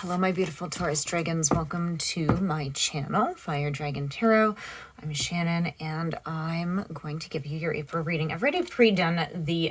Hello, my beautiful Taurus dragons. Welcome to my channel, Fire Dragon Tarot. I'm Sionann, and I'm going to give you your April reading. I've already pre-done the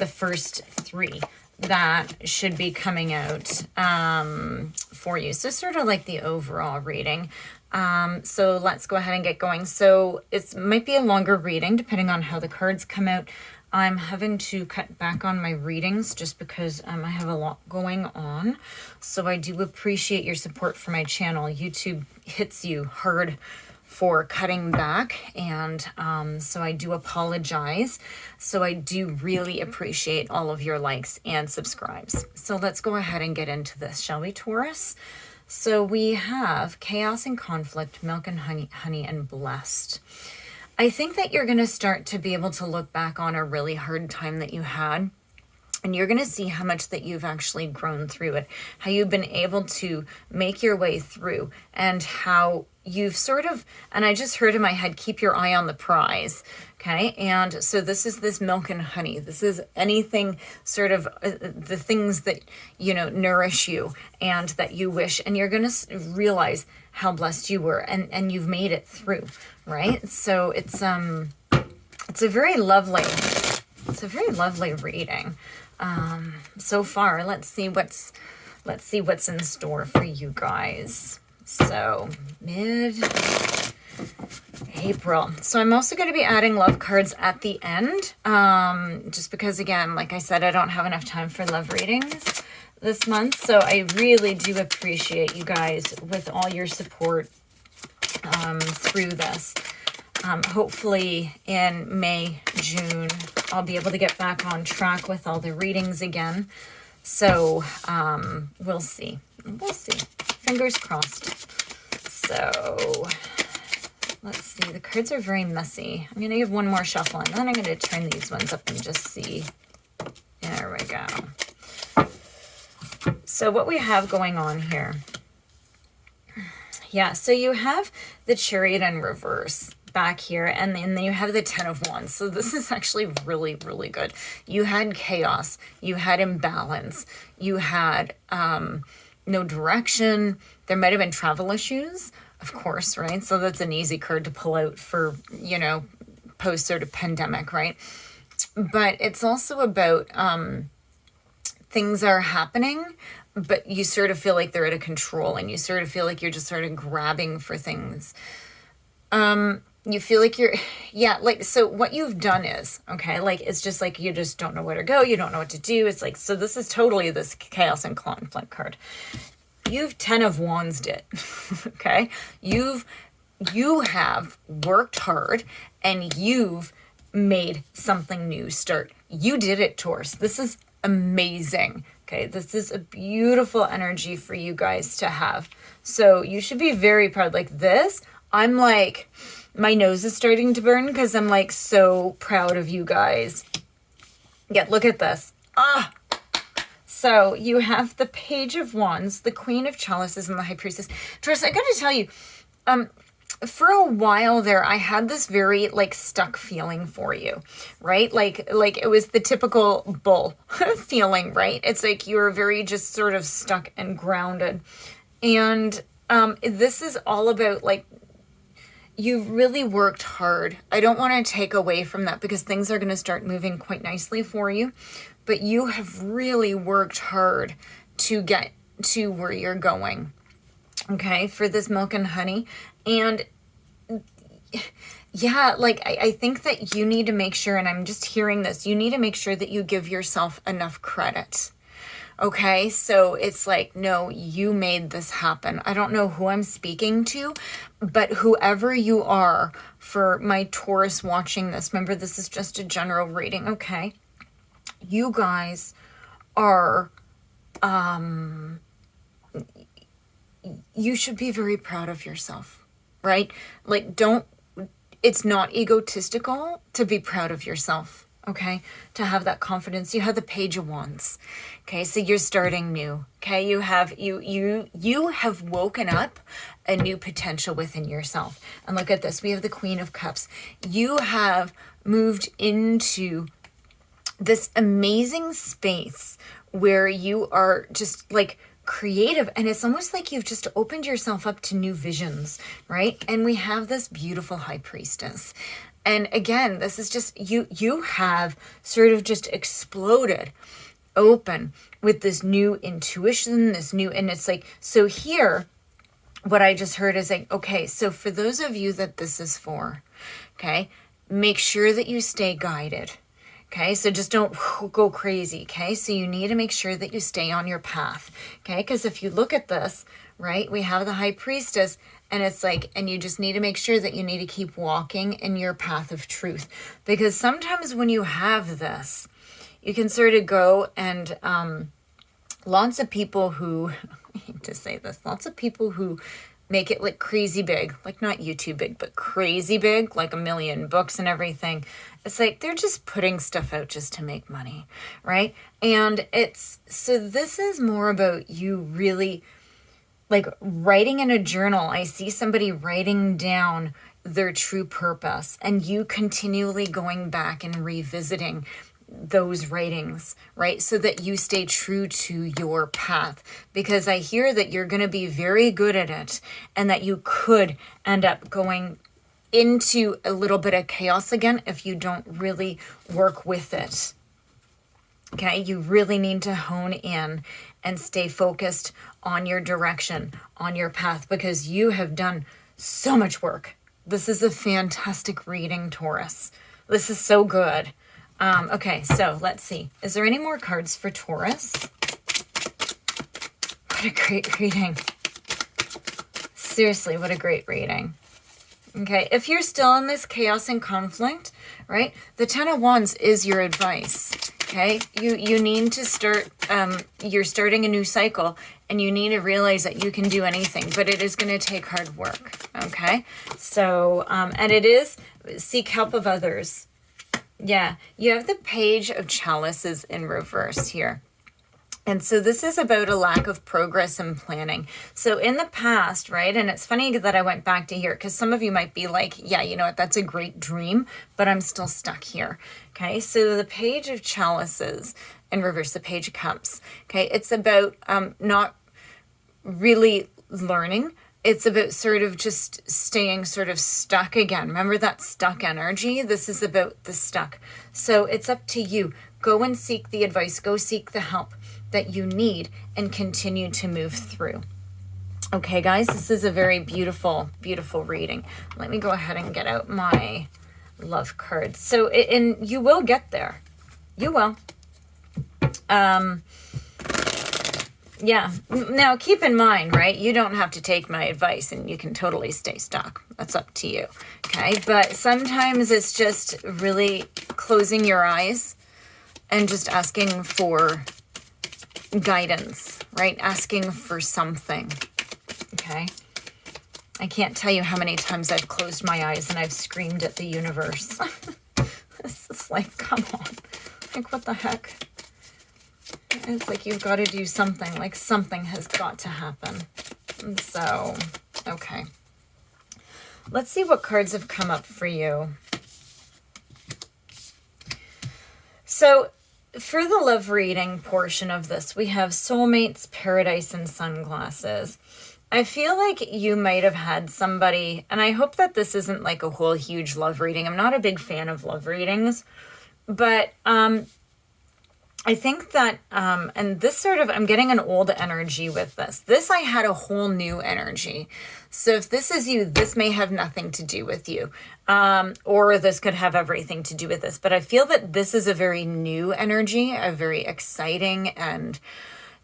first three that should be coming out for you. So sort of like the overall reading. So let's go ahead and get going. So it might be a longer reading depending on how the cards come out. I'm having to cut back on my readings just because I have a lot going on. So I do appreciate your support for my channel. YouTube hits you hard for cutting back, and so I do apologize. So I do really appreciate all of your likes and subscribes. So let's go ahead and get into this, shall we, Taurus? So we have chaos and conflict, milk and honey and blessed. I think that you're going to start to be able to look back on a really hard time that you had, and you're going to see how much that you've actually grown through it, how you've been able to make your way through, and how you've sort of, and I just heard in my head, keep your eye on the prize. Okay. And so this is this milk and honey. This is anything sort of the things that, you know, nourish you and that you wish, and you're going to realize how blessed you were, and you've made it through. Right. So it's a very lovely reading. So far, let's see what's in store for you guys. So mid-April. So I'm also going to be adding love cards at the end, just because, again, like I said, I don't have enough time for love readings this month. So I really do appreciate you guys with all your support through this. Hopefully in May, June, I'll be able to get back on track with all the readings again. So we'll see. Fingers crossed. So let's see. The cards are very messy. I'm going to give one more shuffle, and then I'm going to turn these ones up and just see. There we go. So what we have going on here. Yeah, so you have the Chariot in reverse back here, and then you have the Ten of Wands. So this is actually really, really good. You had chaos, you had imbalance, you had no direction. There might have been travel issues, of course, right? So that's an easy card to pull out for, you know, post sort of pandemic, right? But it's also about things are happening, but you sort of feel like they're out of control, and you sort of feel like you're just sort of grabbing for things. You feel like you're, yeah, like, so what you've done is, okay, like, it's just like, you just don't know where to go. You don't know what to do. It's like, so this is totally this chaos and conflict card. You've 10 of Wands it, okay? You have worked hard, and you've made something new start. You did it, Taurus. This is amazing. Okay, this is a beautiful energy for you guys to have. So you should be very proud. Like this, I'm like, my nose is starting to burn because I'm like so proud of you guys. Yeah, look at this. So you have the Page of Wands, the Queen of Chalices, and the High Priestess. Taurus, I got to tell you, for a while there, I had this very like stuck feeling for you, right? Like it was the typical bull feeling, right? It's like you were very just sort of stuck and grounded. And this is all about like, you've really worked hard. I don't want to take away from that because things are going to start moving quite nicely for you, but you have really worked hard to get to where you're going. Okay, for this milk and honey. And yeah, like I think that you need to make sure, and I'm just hearing this, you need to make sure that you give yourself enough credit. Okay, so it's like, no, you made this happen. I don't know who I'm speaking to, but whoever you are, for my Taurus watching this, remember this is just a general reading, okay? You guys are, you should be very proud of yourself, right? Like it's not egotistical to be proud of yourself. Okay, to have that confidence. You have the Page of Wands. Okay, so you're starting new. Okay, you have woken up a new potential within yourself. And look at this. We have the Queen of Cups. You have moved into this amazing space where you are just like creative, and it's almost like you've just opened yourself up to new visions, right? And we have this beautiful high priestess. And again, this is just, you have sort of just exploded open with this new intuition, and it's like, so here, what I just heard is like, okay, so for those of you that this is for, okay, make sure that you stay guided. Okay, so just don't go crazy. Okay, so you need to make sure that you stay on your path. Okay, because if you look at this, right, we have the high priestess, and it's like, and you just need to make sure that you need to keep walking in your path of truth. Because sometimes when you have this, you can sort of go and lots of people who, I hate to say this, lots of people who make it like crazy big, like not YouTube big, but crazy big, like 1 million books and everything. It's like they're just putting stuff out just to make money, right? And it's, so this is more about you really like writing in a journal. I see somebody writing down their true purpose, and you continually going back and revisiting those writings, right? So that you stay true to your path, because I hear that you're going to be very good at it, and that you could end up going into a little bit of chaos again if you don't really work with it. Okay, you really need to hone in and stay focused on your direction, on your path, because you have done so much work. This is a fantastic reading, Taurus. This is so good. Okay, so let's see. Is there any more cards for Taurus? What a great reading. Seriously, what a great reading. Okay, if you're still in this chaos and conflict, right, the Ten of Wands is your advice. Okay, you need to start, you're starting a new cycle, and you need to realize that you can do anything, but it is going to take hard work. Okay, so, and it is seek help of others. Yeah, you have the Page of Chalices in reverse here. And so this is about a lack of progress and planning. So in the past, right, and it's funny that I went back to here, because some of you might be like, yeah, you know what, that's a great dream, but I'm still stuck here. Okay, so the Page of Chalices in reverse, the Page of Cups. Okay, it's about not really learning. It's about sort of just staying sort of stuck again. Remember that stuck energy? This is about the stuck. So it's up to you. Go and seek the advice. Go seek the help that you need and continue to move through. Okay, guys, this is a very beautiful, beautiful reading. Let me go ahead and get out my love cards. So, and you will get there. You will. Yeah. Now, keep in mind, right, you don't have to take my advice, and you can totally stay stuck. That's up to you. Okay. But sometimes it's just really closing your eyes and just asking for guidance, right? Asking for something. Okay. I can't tell you how many times I've closed my eyes and I've screamed at the universe. It's just like, come on. Like, what the heck? It's like you've got to do something. Like, something has got to happen. And so, okay. Let's see what cards have come up for you. So, for the love reading portion of this, we have soulmates, paradise, and sunglasses. I feel like you might have had somebody, and I hope that this isn't like a whole huge love reading. I'm not a big fan of love readings, but I think that, and this sort of, I'm getting an old energy with this. This, I had a whole new energy. So if this is you, this may have nothing to do with you. Or this could have everything to do with this. But I feel that this is a very new energy, a very exciting and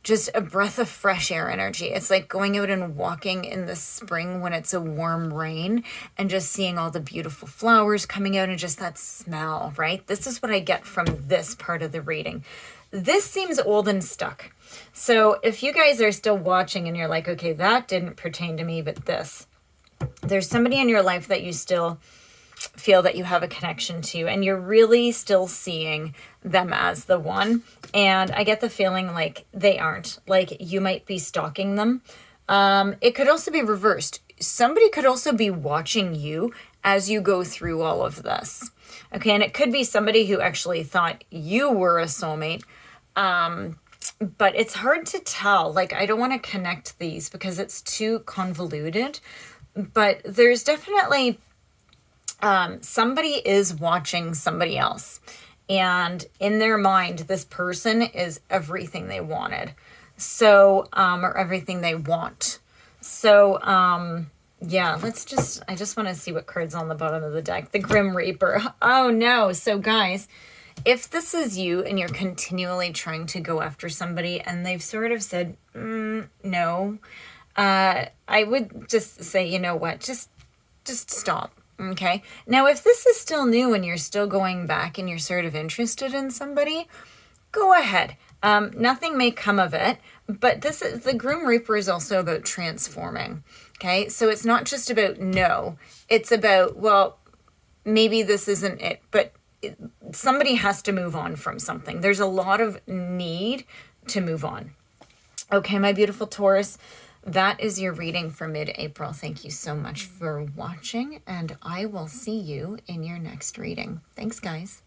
just a breath of fresh air energy. It's like going out and walking in the spring when it's a warm rain and just seeing all the beautiful flowers coming out and just that smell, right? This is what I get from this part of the reading. This seems old and stuck. So if you guys are still watching and you're like, okay, that didn't pertain to me, but this, there's somebody in your life that you still feel that you have a connection to, and you're really still seeing them as the one. And I get the feeling like they aren't, like you might be stalking them. It could also be reversed. Somebody could also be watching you as you go through all of this. Okay. And it could be somebody who actually thought you were a soulmate. but it's hard to tell. Like, I don't want to connect these because it's too convoluted, but there's definitely somebody is watching somebody else, and in their mind, this person is everything they wanted. So, or everything they want. So, yeah, I just want to see what card's on the bottom of the deck. The Grim Reaper. Oh no. So guys, if this is you and you're continually trying to go after somebody and they've sort of said, no, I would just say, you know what, just stop. Okay. Now, if this is still new and you're still going back and you're sort of interested in somebody, go ahead. Nothing may come of it, but the Grim Reaper is also about transforming. Okay. So it's not just about no, it's about, well, maybe this isn't it, but somebody has to move on from something. There's a lot of need to move on. Okay, my beautiful Taurus, that is your reading for mid-April. Thank you so much for watching, and I will see you in your next reading. Thanks, guys.